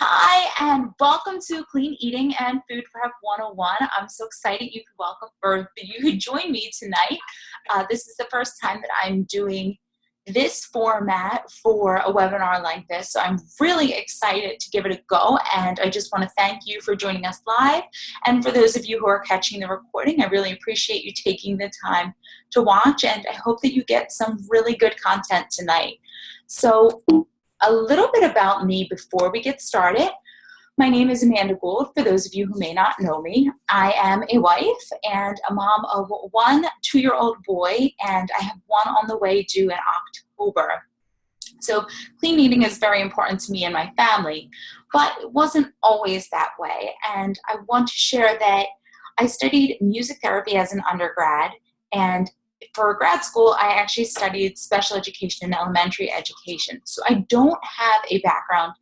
Hi, and welcome to Clean Eating and Food Prep 101. I'm so excited you could join me tonight. This is the first time that I'm doing this format for a webinar like this, so I'm really excited to give it a go, and I just want to thank you for joining us live. And for those of you who are catching the recording, I really appreciate you taking the time to watch, and I hope that you get some really good content tonight. So, a little bit about me before we get started. My name is Amanda Gould, for those of you who may not know me. I am a wife and a mom of one 2-year-old boy, and I have one on the way due in October. So clean eating is very important to me and my family, but it wasn't always that way. And I want to share that I studied music therapy as an undergrad, and for grad school, I actually studied special education and elementary education. So I don't have a background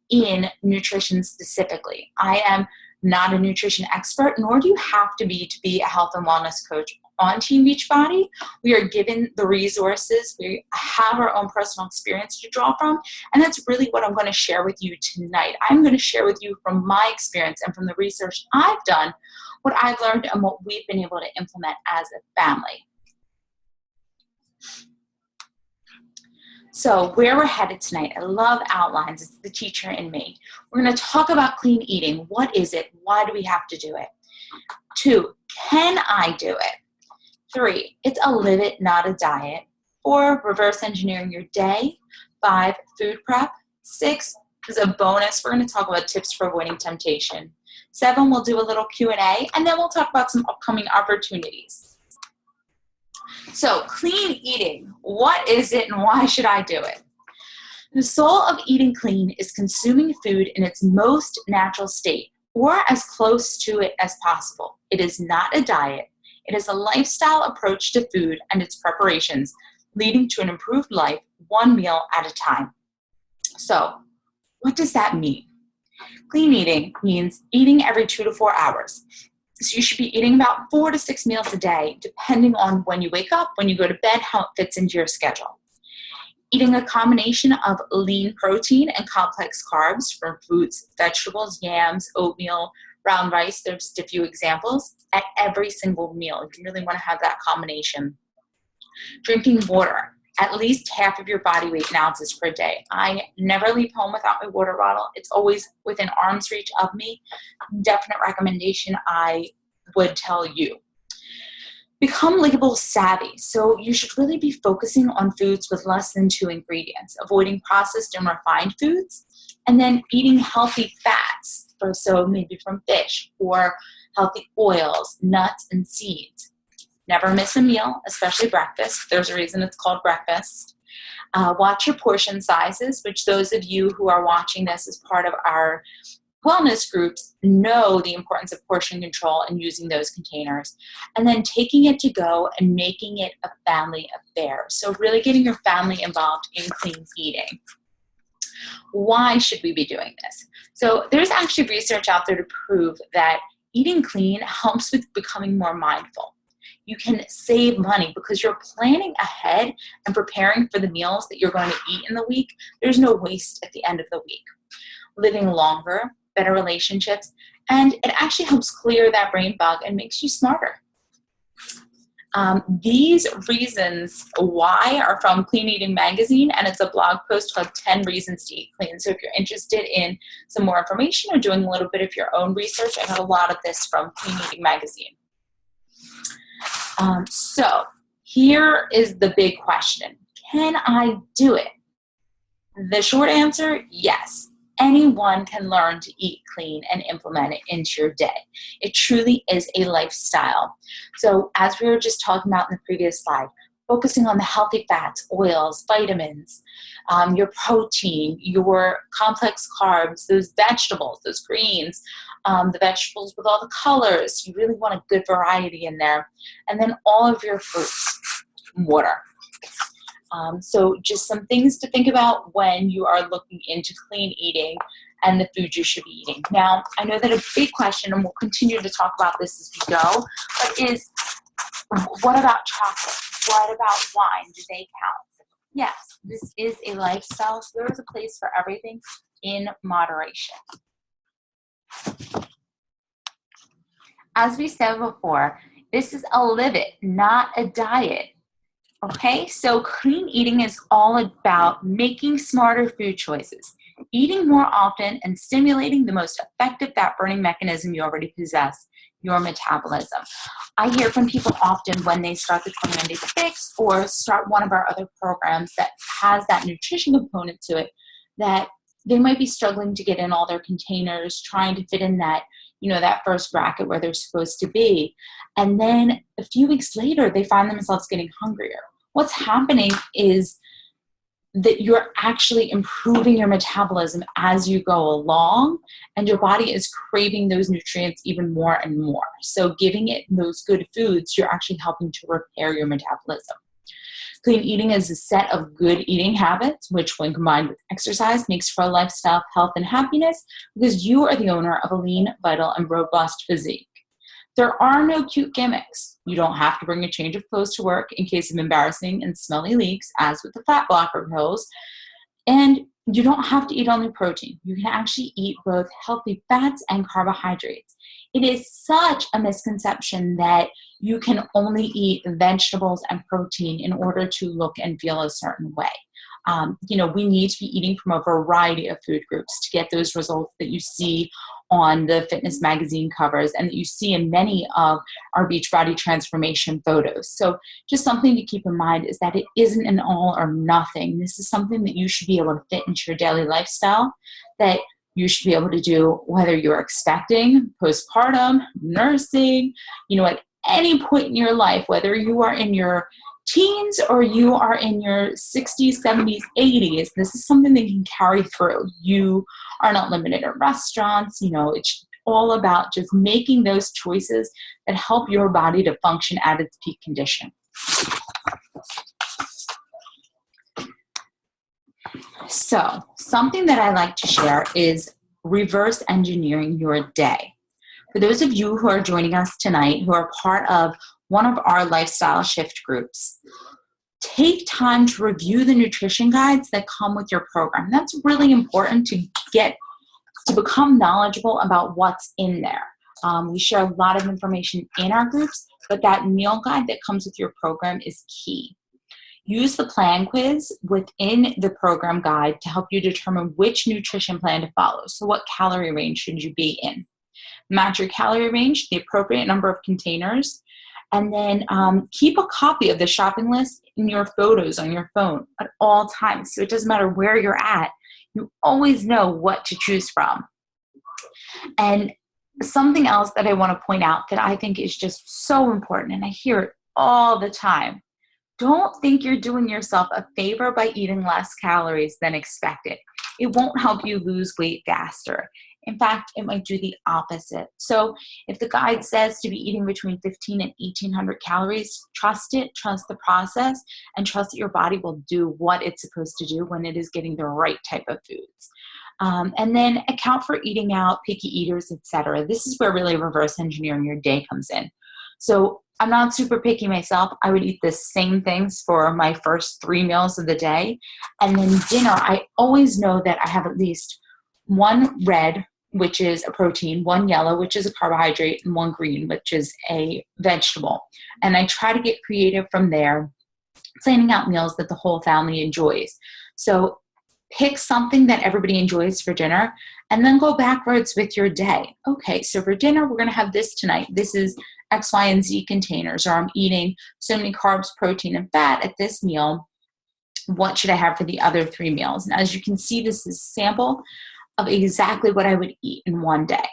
in nutrition specifically. I am not a nutrition expert, nor do you have to be a health and wellness coach on Team Beachbody. We are given the resources. We have our own personal experience to draw from, and that's really what I'm going to share with you tonight. I'm going to share with you from my experience and from the research I've done, what I've learned and what we've been able to implement as a family. So where we're headed tonight, I love outlines. It's the teacher in me. We're going to talk about clean eating. What is it? Why do we have to do it? 2, can I do it? 3, it's a live it, not a diet. 4, reverse engineering your day. 5, food prep. 6 is a bonus. We're going to talk about tips for avoiding temptation. 7, we'll do a little Q&A, and then we'll talk about some upcoming opportunities. So, clean eating, what is it and why should I do it? The soul of eating clean is consuming food in its most natural state, or as close to it as possible. It is not a diet. It is a lifestyle approach to food and its preparations, leading to an improved life, one meal at a time. So, what does that mean? Clean eating means eating every 2 to 4 hours. So you should be eating about 4 to 6 meals a day, depending on when you wake up, when you go to bed, how it fits into your schedule. Eating a combination of lean protein and complex carbs from fruits, vegetables, yams, oatmeal, brown rice, there's just a few examples, at every single meal. You really want to have that combination. Drinking water, at least half of your body weight in ounces per day. I never leave home without my water bottle. It's always within arm's reach of me. Definite recommendation I would tell you. Become label savvy. So you should really be focusing on foods with less than 2 ingredients, avoiding processed and refined foods, and then eating healthy fats. So maybe from fish, or healthy oils, nuts, and seeds. Never miss a meal, especially breakfast. There's a reason it's called breakfast. Watch your portion sizes, which those of you who are watching this as part of our wellness groups know the importance of portion control and using those containers. And then taking it to go and making it a family affair. So really getting your family involved in clean eating. Why should we be doing this? So there's actually research out there to prove that eating clean helps with becoming more mindful. You can save money because you're planning ahead and preparing for the meals that you're going to eat in the week. There's no waste at the end of the week. Living longer, better relationships, and it actually helps clear that brain fog and makes you smarter. These reasons why are from Clean Eating Magazine, and it's a blog post called 10 Reasons to Eat Clean. So if you're interested in some more information or doing a little bit of your own research, I got a lot of this from Clean Eating Magazine. So here is the big question. Can I do it? The short answer, yes. Anyone can learn to eat clean and implement it into your day. It truly is a lifestyle. So as we were just talking about in the previous slide, focusing on the healthy fats, oils, vitamins, your protein, your complex carbs, those vegetables, those greens, the vegetables with all the colors. You really want a good variety in there. And then all of your fruits, water. So just some things to think about when you are looking into clean eating and the food you should be eating. Now, I know that a big question, and we'll continue to talk about this as we go, but is what about chocolate? What about wine? Do they count? Yes, This is a lifestyle, so there is a place for everything in moderation. As we said before, this is a live it, not a diet. Okay, so clean eating is all about making smarter food choices, eating more often, and stimulating the most effective fat burning mechanism you already possess, your metabolism. I hear from people often when they start the 21 Day Fix or start one of our other programs that has that nutrition component to it, that they might be struggling to get in all their containers, trying to fit in that, that first bracket where they're supposed to be. And then a few weeks later, they find themselves getting hungrier. What's happening is that you're actually improving your metabolism as you go along, and your body is craving those nutrients even more and more. So giving it those good foods, you're actually helping to repair your metabolism. Clean eating is a set of good eating habits, which when combined with exercise makes for a lifestyle of health and happiness, because you are the owner of a lean, vital, and robust physique. There are no cute gimmicks. You don't have to bring a change of clothes to work in case of embarrassing and smelly leaks, as with the fat blocker pills. And you don't have to eat only protein. You can actually eat both healthy fats and carbohydrates. It is such a misconception that you can only eat vegetables and protein in order to look and feel a certain way. We need to be eating from a variety of food groups to get those results that you see on the fitness magazine covers and that you see in many of our Beachbody transformation photos. So just something to keep in mind is that it isn't an all or nothing. This is something that you should be able to fit into your daily lifestyle, that you should be able to do whether you're expecting, postpartum, nursing, at any point in your life, whether you are in your teens or you are in your 60s, 70s, 80s, this is something that you can carry through. You are not limited at restaurants. It's all about just making those choices that help your body to function at its peak condition. So something that I like to share is reverse engineering your day. For those of you who are joining us tonight, who are part of one of our lifestyle shift groups, take time to review the nutrition guides that come with your program. That's really important to become knowledgeable about what's in there. We share a lot of information in our groups, but that meal guide that comes with your program is key. Use the plan quiz within the program guide to help you determine which nutrition plan to follow. So what calorie range should you be in? Match your calorie range, the appropriate number of containers, and then keep a copy of the shopping list in your photos on your phone at all times. So it doesn't matter where you're at, you always know what to choose from. And something else that I want to point out that I think is just so important, and I hear it all the time, don't think you're doing yourself a favor by eating less calories than expected. It won't help you lose weight faster. In fact, it might do the opposite. So if the guide says to be eating between 15 and 1,800 calories, trust it, trust the process, and trust that your body will do what it's supposed to do when it is getting the right type of foods. And then account for eating out, picky eaters, etc. This is where really reverse engineering your day comes in. So I'm not super picky myself. I would eat the same things for my first 3 meals of the day. And then dinner, I always know that I have at least one red, which is a protein, one yellow, which is a carbohydrate, and one green, which is a vegetable. And I try to get creative from there, planning out meals that the whole family enjoys. So pick something that everybody enjoys for dinner, and then go backwards with your day. Okay, so for dinner, we're going to have this tonight. This is X, Y, and Z containers, or I'm eating so many carbs, protein, and fat at this meal. What should I have for the other 3 meals? And as you can see, this is a sample of exactly what I would eat in one day.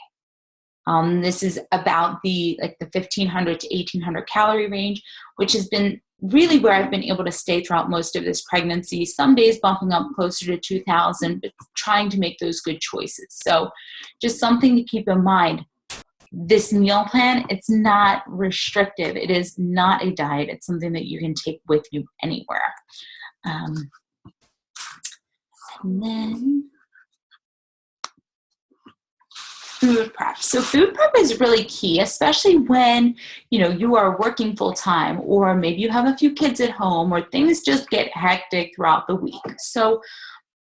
This is about the 1,500 to 1,800 calorie range, which has been really where I've been able to stay throughout most of this pregnancy. Some days bumping up closer to 2,000, but trying to make those good choices. So just something to keep in mind. This meal plan, it's not restrictive. It is not a diet. It's something that you can take with you anywhere. And then food prep. So food prep is really key, especially when, you are working full time, or maybe you have a few kids at home, or things just get hectic throughout the week. So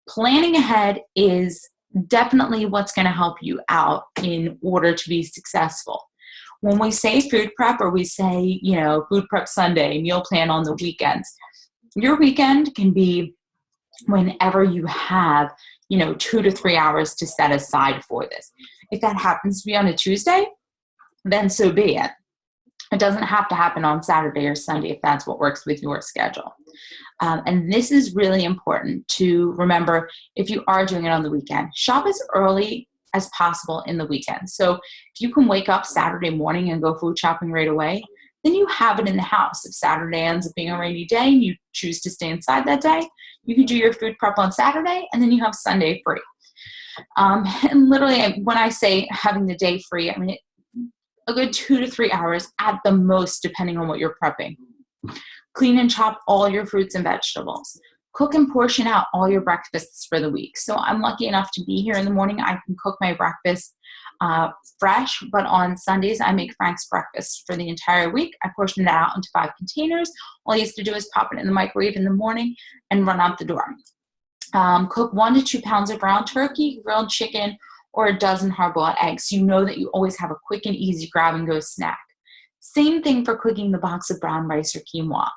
planning ahead is definitely what's going to help you out in order to be successful. When we say food prep, or we say, food prep Sunday, meal plan on the weekends, your weekend can be whenever you have, 2 to 3 hours to set aside for this. If that happens to be on a Tuesday, then so be it. It doesn't have to happen on Saturday or Sunday if that's what works with your schedule. And this is really important to remember if you are doing it on the weekend. Shop as early as possible in the weekend. So if you can wake up Saturday morning and go food shopping right away, then you have it in the house. If Saturday ends up being a rainy day and you choose to stay inside that day, you can do your food prep on Saturday, and then you have Sunday free. And literally, when I say having the day free, I mean a good 2 to 3 hours at the most, depending on what you're prepping. Clean and chop all your fruits and vegetables. Cook and portion out all your breakfasts for the week. So I'm lucky enough to be here in the morning. I can cook my breakfast fresh, but on Sundays, I make Frank's breakfast for the entire week. I portion it out into 5 containers. All he has to do is pop it in the microwave in the morning and run out the door. Cook 1 to 2 pounds of ground turkey, grilled chicken, or a dozen hard-boiled eggs. You know that you always have a quick and easy grab-and-go snack. Same thing for cooking the box of brown rice or quinoa.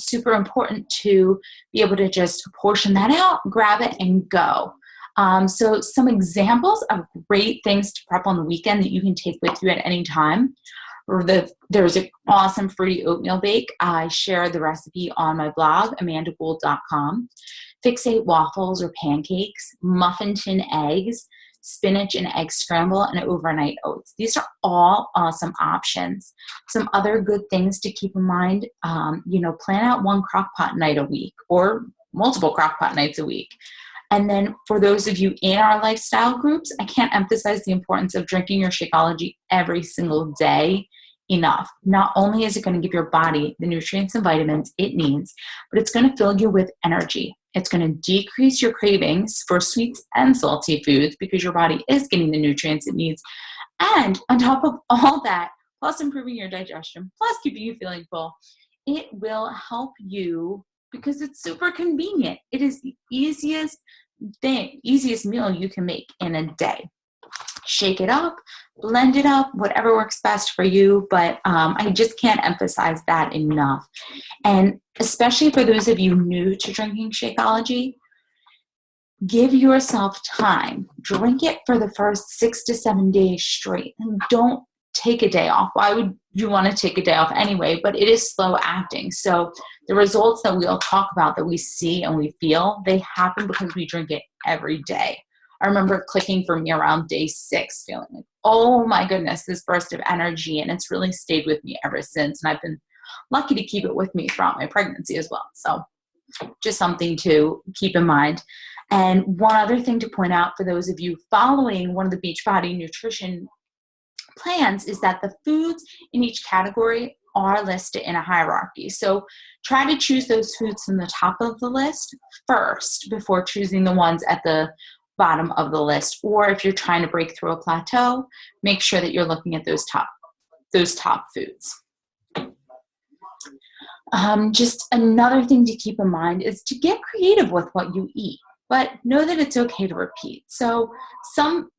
Super important to be able to just portion that out, grab it, and go. So some examples of great things to prep on the weekend that you can take with you at any time. There's an awesome fruity oatmeal bake. I share the recipe on my blog, amandagould.com. Fix-ate waffles or pancakes, muffin tin eggs, spinach and egg scramble, and overnight oats. These are all awesome options. Some other good things to keep in mind, plan out 1 crock pot night a week or multiple crock pot nights a week. And then for those of you in our lifestyle groups, I can't emphasize the importance of drinking your Shakeology every single day enough. Not only is it going to give your body the nutrients and vitamins it needs, but it's going to fill you with energy. It's going to decrease your cravings for sweets and salty foods because your body is getting the nutrients it needs. And on top of all that, plus improving your digestion, plus keeping you feeling full, it will help you because it's super convenient. It is the easiest meal you can make in a day. Shake it up, blend it up, whatever works best for you. But I just can't emphasize that enough. And especially for those of you new to drinking Shakeology, give yourself time. Drink it for the first 6 to 7 days straight. And don't take a day off. Why would you want to take a day off anyway? But it is slow acting. So the results that we'll talk about that we see and we feel, they happen because we drink it every day. I remember clicking for me around day 6, feeling like, oh my goodness, this burst of energy. And it's really stayed with me ever since. And I've been lucky to keep it with me throughout my pregnancy as well. So just something to keep in mind. And one other thing to point out for those of you following one of the Beachbody nutrition plans is that the foods in each category are listed in a hierarchy. So try to choose those foods from the top of the list first before choosing the ones at the bottom of the list. Or if you're trying to break through a plateau, make sure that you're looking at those top foods. Just another thing to keep in mind is to get creative with what you eat, but know that it's okay to repeat. So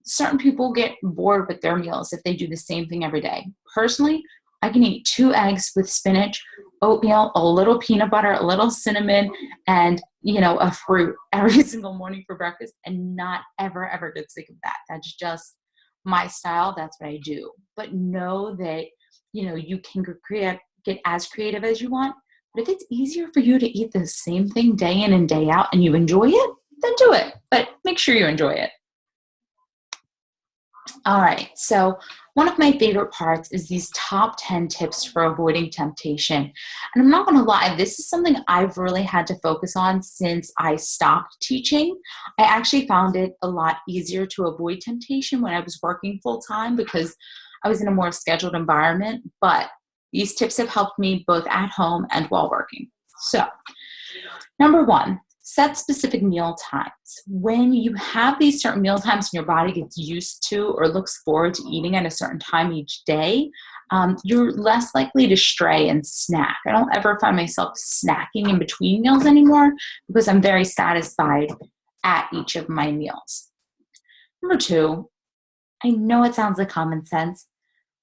certain people get bored with their meals if they do the same thing every day. Personally, I can eat 2 eggs with spinach, oatmeal, a little peanut butter, a little cinnamon, and a fruit every single morning for breakfast and not ever get sick of that. That's just my style. That's what I do. But know that, you can get as creative as you want. But if it's easier for you to eat the same thing day in and day out and you enjoy it, then do it. But make sure you enjoy it. All right, so one of my favorite parts is these top 10 tips for avoiding temptation. And I'm not going to lie, this is something I've really had to focus on since I stopped teaching. I actually found it a lot easier to avoid temptation when I was working full-time because I was in a more scheduled environment. But these tips have helped me both at home and while working. So, number 1, Set specific meal times. When you have these certain meal times and your body gets used to or looks forward to eating at a certain time each day, you're less likely to stray and snack. I don't ever find myself snacking in between meals anymore because I'm very satisfied at each of my meals. Number 2, I know it sounds like common sense,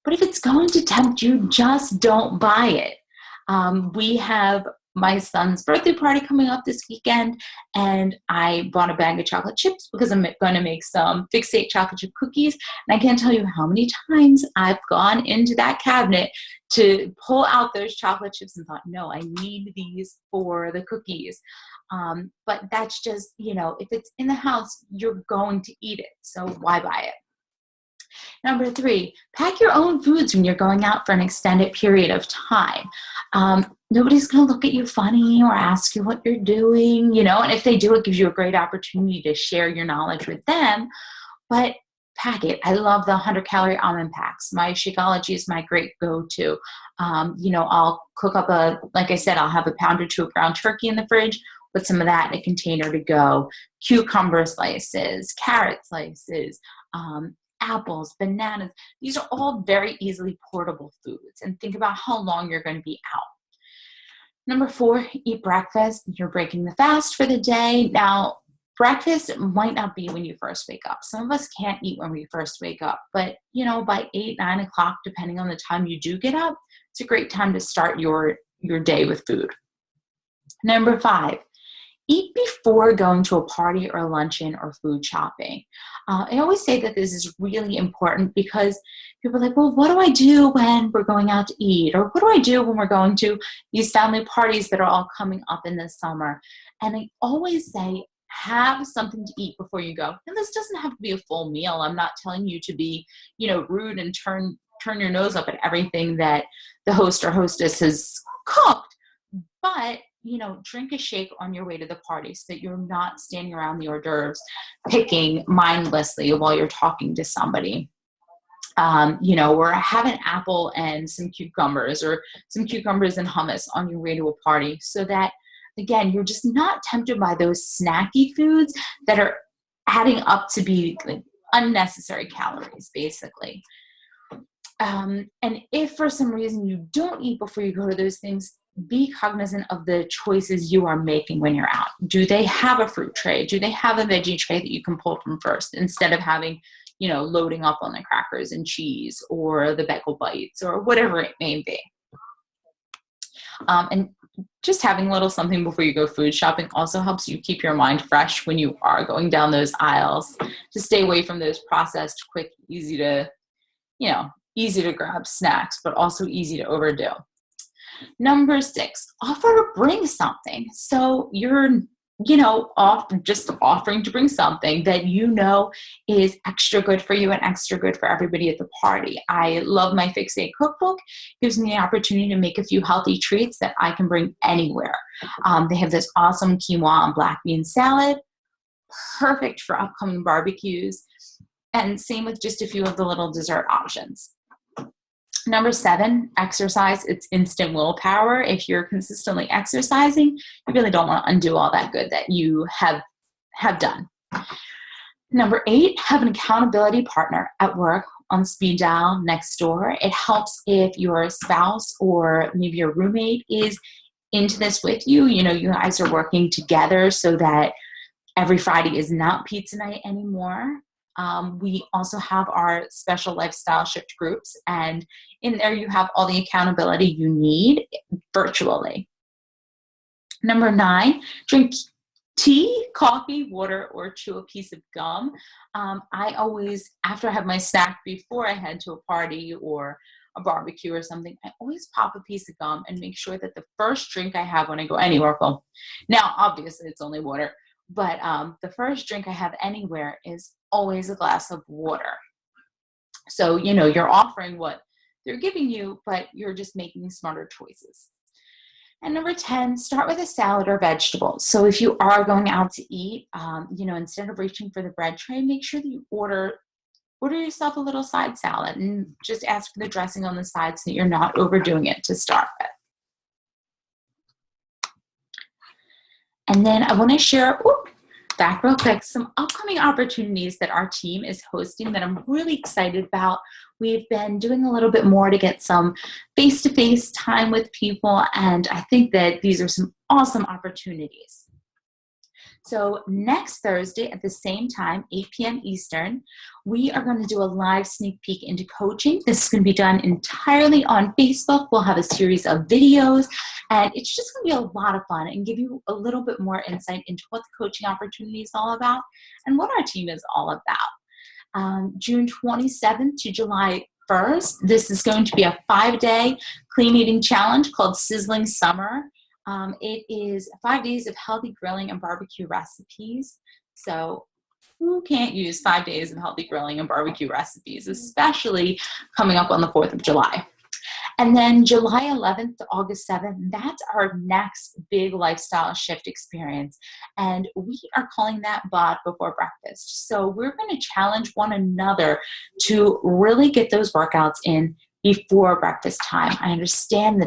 but if it's going to tempt you, just don't buy it. We have my son's birthday party coming up this weekend, and I bought a bag of chocolate chips because I'm going to make some Fix8 chocolate chip cookies. And I can't tell you how many times I've gone into that cabinet to pull out those chocolate chips and thought, no, I need these for the cookies. But that's just, if it's in the house, you're going to eat it. So why buy it? Number 3, pack your own foods when you're going out for an extended period of time. Nobody's going to look at you funny or ask you what you're doing, and if they do, it gives you a great opportunity to share your knowledge with them, but pack it. I love the 100-calorie almond packs. My Shakeology is my great go-to. I'll cook up like I said, I'll have a pound or 2 of ground turkey in the fridge, put some of that in a container to go, cucumber slices, carrot slices, apples, bananas. These are all very easily portable foods, and think about how long you're going to be out. Number 4, eat breakfast. You're breaking the fast for the day. Now, breakfast might not be when you first wake up. Some of us can't eat when we first wake up, but by 8, 9 o'clock, depending on the time you do get up, it's a great time to start your day with food. Number 5, eat before going to a party or a luncheon or food shopping. I always say that this is really important because people are like, well, what do I do when we're going out to eat? Or what do I do when we're going to these family parties that are all coming up in the summer? And I always say, have something to eat before you go. And this doesn't have to be a full meal. I'm not telling you to be, rude and turn your nose up at everything that the host or hostess has cooked. But drink a shake on your way to the party so that you're not standing around the hors d'oeuvres picking mindlessly while you're talking to somebody. Or have an apple and some cucumbers, or some cucumbers and hummus on your way to a party so that, again, you're just not tempted by those snacky foods that are adding up to be like unnecessary calories, basically. And if for some reason you don't eat before you go to those things, be cognizant of the choices you are making when you're out. Do they have a fruit tray? Do they have a veggie tray that you can pull from first instead of having, loading up on the crackers and cheese or the bagel bites or whatever it may be? And just having a little something before you go food shopping also helps you keep your mind fresh when you are going down those aisles, to stay away from those processed, quick, easy to grab snacks, but also easy to overdo. Number 6, offer to bring something. So you're, just offering to bring something that is extra good for you and extra good for everybody at the party. I love my Fix8 cookbook. It gives me the opportunity to make a few healthy treats that I can bring anywhere. They have this awesome quinoa and black bean salad, perfect for upcoming barbecues, and same with just a few of the little dessert options. Number 7, exercise. It's instant willpower. If you're consistently exercising, you really don't want to undo all that good that you have done. Number 8, have an accountability partner at work, on speed dial, next door. It helps if your spouse or maybe your roommate is into this with you. You guys are working together so that every Friday is not pizza night anymore. We also have our special lifestyle shift groups, and in there you have all the accountability you need virtually. Number 9, drink tea, coffee, water, or chew a piece of gum. I always, after I have my snack before I head to a party or a barbecue or something, I always pop a piece of gum and make sure that the first drink I have when I go anywhere, well, now obviously it's only water, but the first drink I have anywhere is always a glass of water. So, you're offering what they're giving you, but you're just making smarter choices. And number 10, start with a salad or vegetables. So if you are going out to eat, instead of reaching for the bread tray, make sure that you order yourself a little side salad and just ask for the dressing on the side so that you're not overdoing it to start with. And then I want to share, back real quick, some upcoming opportunities that our team is hosting that I'm really excited about. We've been doing a little bit more to get some face-to-face time with people, and I think that these are some awesome opportunities. So next Thursday at the same time, 8 p.m. Eastern, we are going to do a live sneak peek into coaching. This is going to be done entirely on Facebook. We'll have a series of videos, and it's just going to be a lot of fun and give you a little bit more insight into what the coaching opportunity is all about and what our team is all about. June 27th to July 1st, this is going to be a 5-day clean eating challenge called Sizzling Summer. It is 5 days of healthy grilling and barbecue recipes. So who can't use 5 days of healthy grilling and barbecue recipes, especially coming up on the 4th of July. And then July 11th to August 7th, that's our next big lifestyle shift experience. And we are calling that BOD before breakfast. So we're going to challenge one another to really get those workouts in before breakfast time. I understand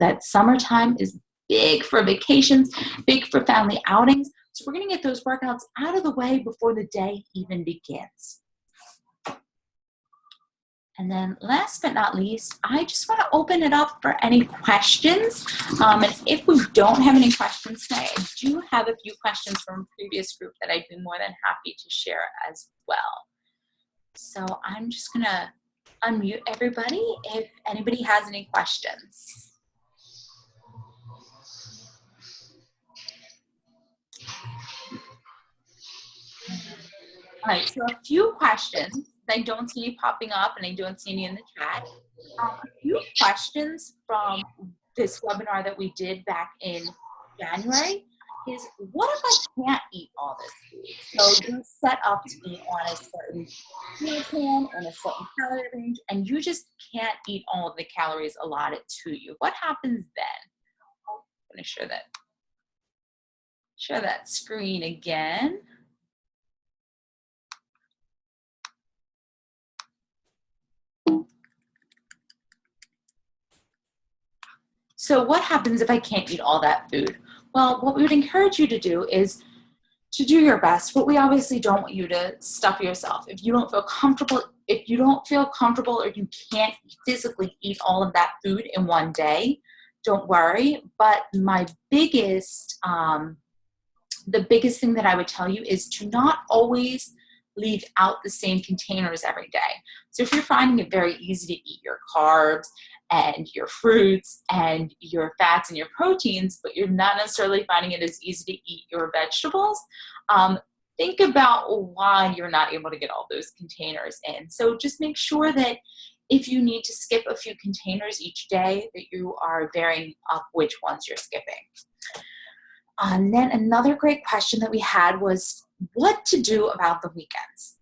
that summertime is big for vacations, big for family outings. So we're going to get those workouts out of the way before the day even begins. And then last but not least, I just want to open it up for any questions. And if we don't have any questions tonight, I do have a few questions from a previous group that I'd be more than happy to share as well. So I'm just going to unmute everybody if anybody has any questions. All right, so a few questions. I don't see any popping up and I don't see any in the chat. A few questions from this webinar that we did back in January is, what if I can't eat all this food? So you're set up to be on a certain meal plan and a certain calorie range, and you just can't eat all of the calories allotted to you. What happens then? I'm going to share that screen again. So what happens if I can't eat all that food? Well, what we would encourage you to do is to do your best, but we obviously don't want you to stuff yourself. If you don't feel comfortable or you can't physically eat all of that food in one day, don't worry. But the biggest thing that I would tell you is to not always leave out the same containers every day. So if you're finding it very easy to eat your carbs and your fruits and your fats and your proteins, but you're not necessarily finding it as easy to eat your vegetables, think about why you're not able to get all those containers in. So just make sure that if you need to skip a few containers each day, that you are varying up which ones you're skipping. And then another great question that we had was what to do about the weekends.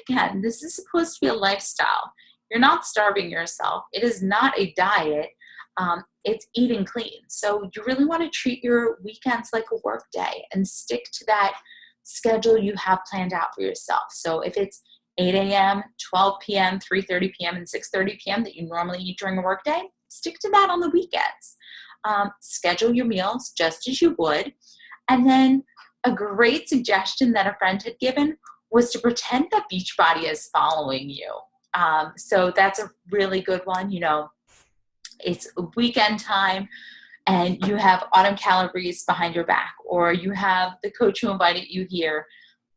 Again, this is supposed to be a lifestyle. You're not starving yourself. It is not a diet. It's eating clean. So you really want to treat your weekends like a work day and stick to that schedule you have planned out for yourself. So if it's 8 a.m., 12 p.m., 3:30 p.m., and 6:30 p.m. that you normally eat during a work day, stick to that on the weekends. Schedule your meals just as you would. And then a great suggestion that a friend had given was to pretend that Beachbody is following you. So that's a really good one. You know, it's weekend time and you have Autumn Calabrese behind your back, or you have the coach who invited you here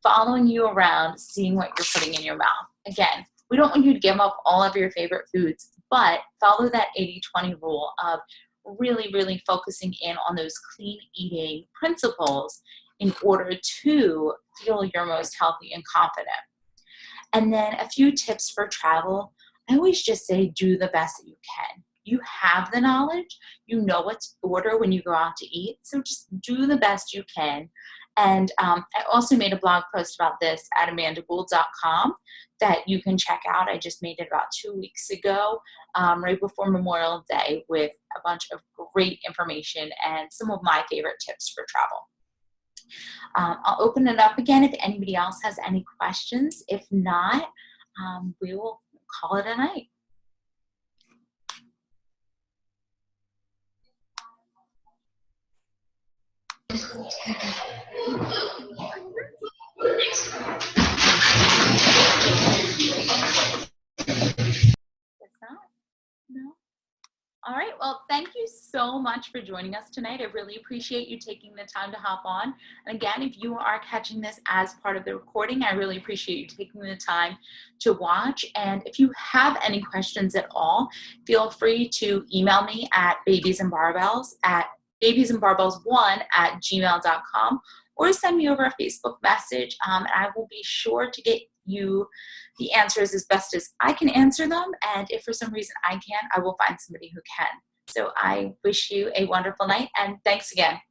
following you around, seeing what you're putting in your mouth. Again, we don't want you to give up all of your favorite foods, but follow that 80-20 rule of really, really focusing in on those clean eating principles in order to feel your most healthy and confident. And then a few tips for travel. I always just say do the best that you can. You have the knowledge. You know what to order when you go out to eat. So just do the best you can. And I also made a blog post about this at amandagould.com that you can check out. I just made it about 2 weeks ago, right before Memorial Day, with a bunch of great information and some of my favorite tips for travel. I'll open it up again if anybody else has any questions. If not, we will call it a night. It's not? No? All right, well, thank you so much for joining us tonight. I really appreciate you taking the time to hop on. And again, if you are catching this as part of the recording, I really appreciate you taking the time to watch. And if you have any questions at all, feel free to email me at babiesandbarbells1@gmail.com, or send me over a Facebook message, and I will be sure to get you the answers as best as I can answer them. And if for some reason I can't, I will find somebody who can. So I wish you a wonderful night, and thanks again.